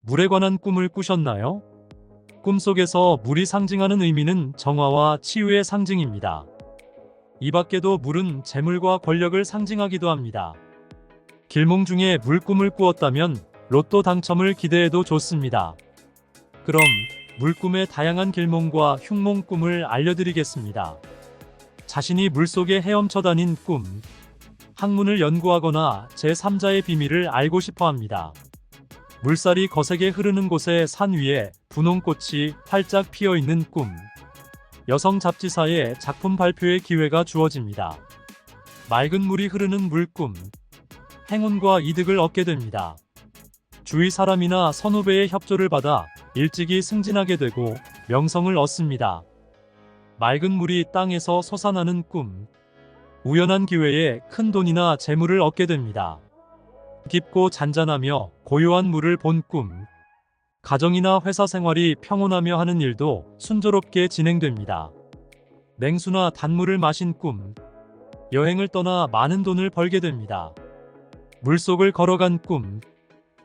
물에 관한 꿈을 꾸셨나요? 꿈속에서 물이 상징하는 의미는 정화와 치유의 상징입니다. 이 밖에도 물은 재물과 권력을 상징하기도 합니다. 길몽 중에 물꿈을 꾸었다면 로또 당첨을 기대해도 좋습니다. 그럼 물꿈의 다양한 길몽과 흉몽 꿈을 알려드리겠습니다. 자신이 물속에 헤엄쳐 다닌 꿈. 학문을 연구하거나 제3자의 비밀을 알고 싶어 합니다. 물살이 거세게 흐르는 곳의 산 위에 분홍꽃이 활짝 피어 있는 꿈. 여성 잡지사에 작품 발표의 기회가 주어집니다. 맑은 물이 흐르는 물꿈. 행운과 이득을 얻게 됩니다. 주위 사람이나 선후배의 협조를 받아 일찍이 승진하게 되고 명성을 얻습니다. 맑은 물이 땅에서 솟아나는 꿈. 우연한 기회에 큰 돈이나 재물을 얻게 됩니다. 깊고 잔잔하며 고요한 물을 본 꿈. 가정이나 회사 생활이 평온하며 하는 일도 순조롭게 진행됩니다. 냉수나 단물을 마신 꿈. 여행을 떠나 많은 돈을 벌게 됩니다. 물속을 걸어간 꿈.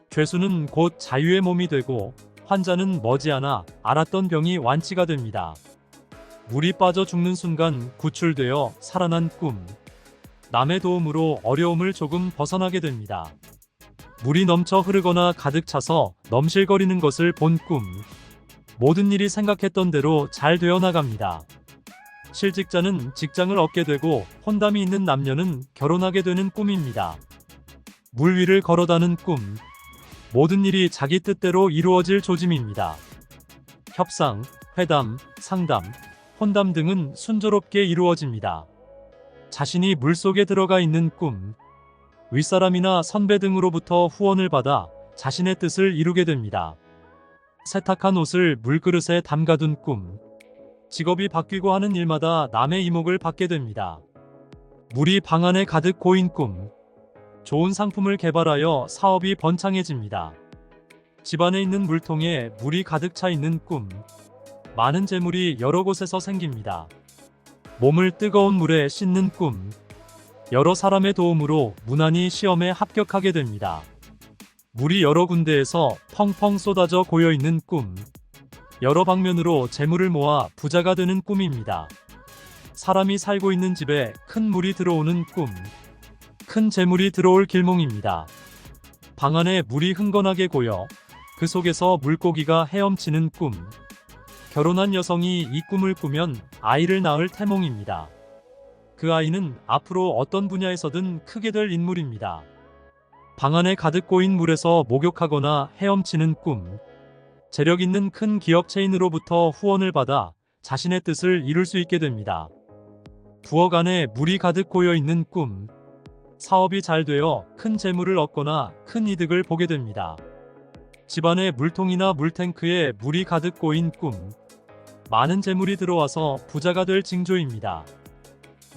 죄수는 곧 자유의 몸이 되고 환자는 머지않아 앓았던 병이 완치가 됩니다. 물이 빠져 죽는 순간 구출되어 살아난 꿈. 남의 도움으로 어려움을 조금 벗어나게 됩니다. 물이 넘쳐 흐르거나 가득 차서 넘실거리는 것을 본 꿈. 모든 일이 생각했던 대로 잘 되어 나갑니다. 실직자는 직장을 얻게 되고 혼담이 있는 남녀는 결혼하게 되는 꿈입니다. 물 위를 걸어다는 꿈. 모든 일이 자기 뜻대로 이루어질 조짐입니다. 협상, 회담, 상담, 혼담 등은 순조롭게 이루어집니다. 자신이 물속에 들어가 있는 꿈. 윗사람이나 선배 등으로부터 후원을 받아 자신의 뜻을 이루게 됩니다. 세탁한 옷을 물그릇에 담가둔 꿈. 직업이 바뀌고 하는 일마다 남의 이목을 받게 됩니다. 물이 방 안에 가득 고인 꿈. 좋은 상품을 개발하여 사업이 번창해집니다. 집안에 있는 물통에 물이 가득 차 있는 꿈. 많은 재물이 여러 곳에서 생깁니다. 몸을 뜨거운 물에 씻는 꿈. 여러 사람의 도움으로 무난히 시험에 합격하게 됩니다. 물이 여러 군데에서 펑펑 쏟아져 고여있는 꿈. 여러 방면으로 재물을 모아 부자가 되는 꿈입니다. 사람이 살고 있는 집에 큰 물이 들어오는 꿈. 큰 재물이 들어올 길몽입니다. 방 안에 물이 흥건하게 고여 그 속에서 물고기가 헤엄치는 꿈. 결혼한 여성이 이 꿈을 꾸면 아이를 낳을 태몽입니다. 그 아이는 앞으로 어떤 분야에서든 크게 될 인물입니다. 방 안에 가득 고인 물에서 목욕하거나 헤엄치는 꿈. 재력 있는 큰 기업 체인으로부터 후원을 받아 자신의 뜻을 이룰 수 있게 됩니다. 부엌 안에 물이 가득 고여 있는 꿈. 사업이 잘 되어 큰 재물을 얻거나 큰 이득을 보게 됩니다. 집안에 물통이나 물탱크에 물이 가득 고인 꿈. 많은 재물이 들어와서 부자가 될 징조입니다.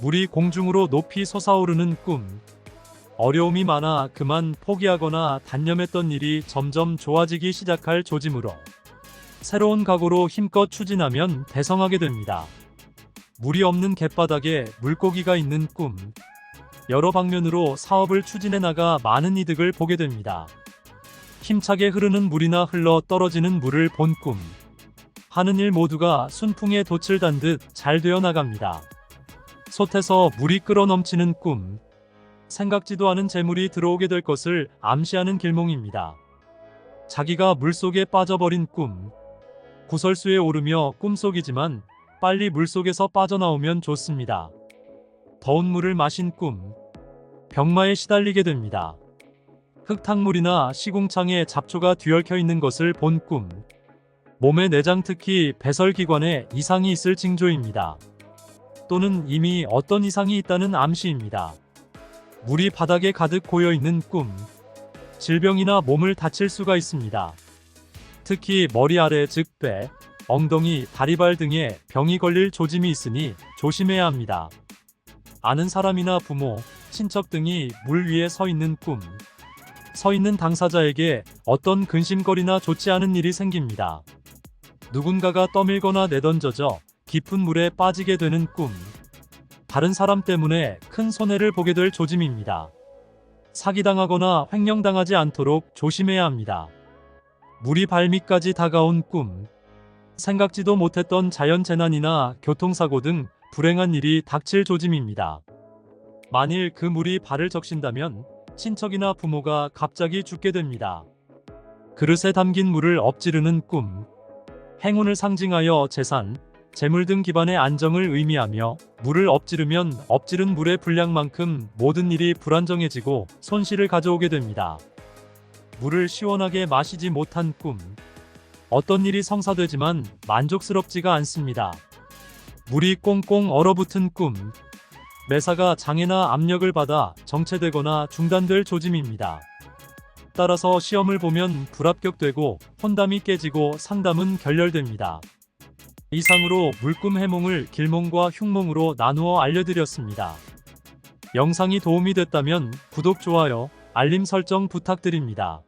물이 공중으로 높이 솟아오르는 꿈. 어려움이 많아 그만 포기하거나 단념했던 일이 점점 좋아지기 시작할 조짐으로 새로운 각오로 힘껏 추진하면 대성하게 됩니다. 물이 없는 갯바닥에 물고기가 있는 꿈. 여러 방면으로 사업을 추진해 나가 많은 이득을 보게 됩니다. 힘차게 흐르는 물이나 흘러 떨어지는 물을 본 꿈. 하는 일 모두가 순풍에 돛을 단 듯 잘 되어 나갑니다. 솥에서 물이 끓어 넘치는 꿈. 생각지도 않은 재물이 들어오게 될 것을 암시하는 길몽입니다. 자기가 물속에 빠져버린 꿈. 구설수에 오르며 꿈속이지만 빨리 물속에서 빠져나오면 좋습니다. 더운 물을 마신 꿈. 병마에 시달리게 됩니다. 흙탕물이나 시궁창에 잡초가 뒤얽혀 있는 것을 본 꿈. 몸의 내장 특히 배설기관에 이상이 있을 징조입니다. 또는 이미 어떤 이상이 있다는 암시입니다. 물이 바닥에 가득 고여 있는 꿈. 질병이나 몸을 다칠 수가 있습니다. 특히 머리 아래 즉 배, 엉덩이, 다리발 등에 병이 걸릴 조짐이 있으니 조심해야 합니다. 아는 사람이나 부모, 친척 등이 물 위에 서 있는 꿈. 서 있는 당사자에게 어떤 근심거리나 좋지 않은 일이 생깁니다. 누군가가 떠밀거나 내던져져 깊은 물에 빠지게 되는 꿈. 다른 사람 때문에 큰 손해를 보게 될 조짐입니다. 사기당하거나 횡령당하지 않도록 조심해야 합니다. 물이 발밑까지 다가온 꿈. 생각지도 못했던 자연재난이나 교통사고 등 불행한 일이 닥칠 조짐입니다. 만일 그 물이 발을 적신다면 친척이나 부모가 갑자기 죽게 됩니다. 그릇에 담긴 물을 엎지르는 꿈. 행운을 상징하여 재산, 재물 등 기반의 안정을 의미하며 물을 엎지르면 엎지른 물의 분량만큼 모든 일이 불안정해지고 손실을 가져오게 됩니다. 물을 시원하게 마시지 못한 꿈. 어떤 일이 성사되지만 만족스럽지가 않습니다. 물이 꽁꽁 얼어붙은 꿈. 매사가 장애나 압력을 받아 정체되거나 중단될 조짐입니다. 따라서 시험을 보면 불합격되고 혼담이 깨지고 상담은 결렬됩니다. 이상으로 물꿈 해몽을 길몽과 흉몽으로 나누어 알려드렸습니다. 영상이 도움이 됐다면 구독, 좋아요, 알림 설정 부탁드립니다.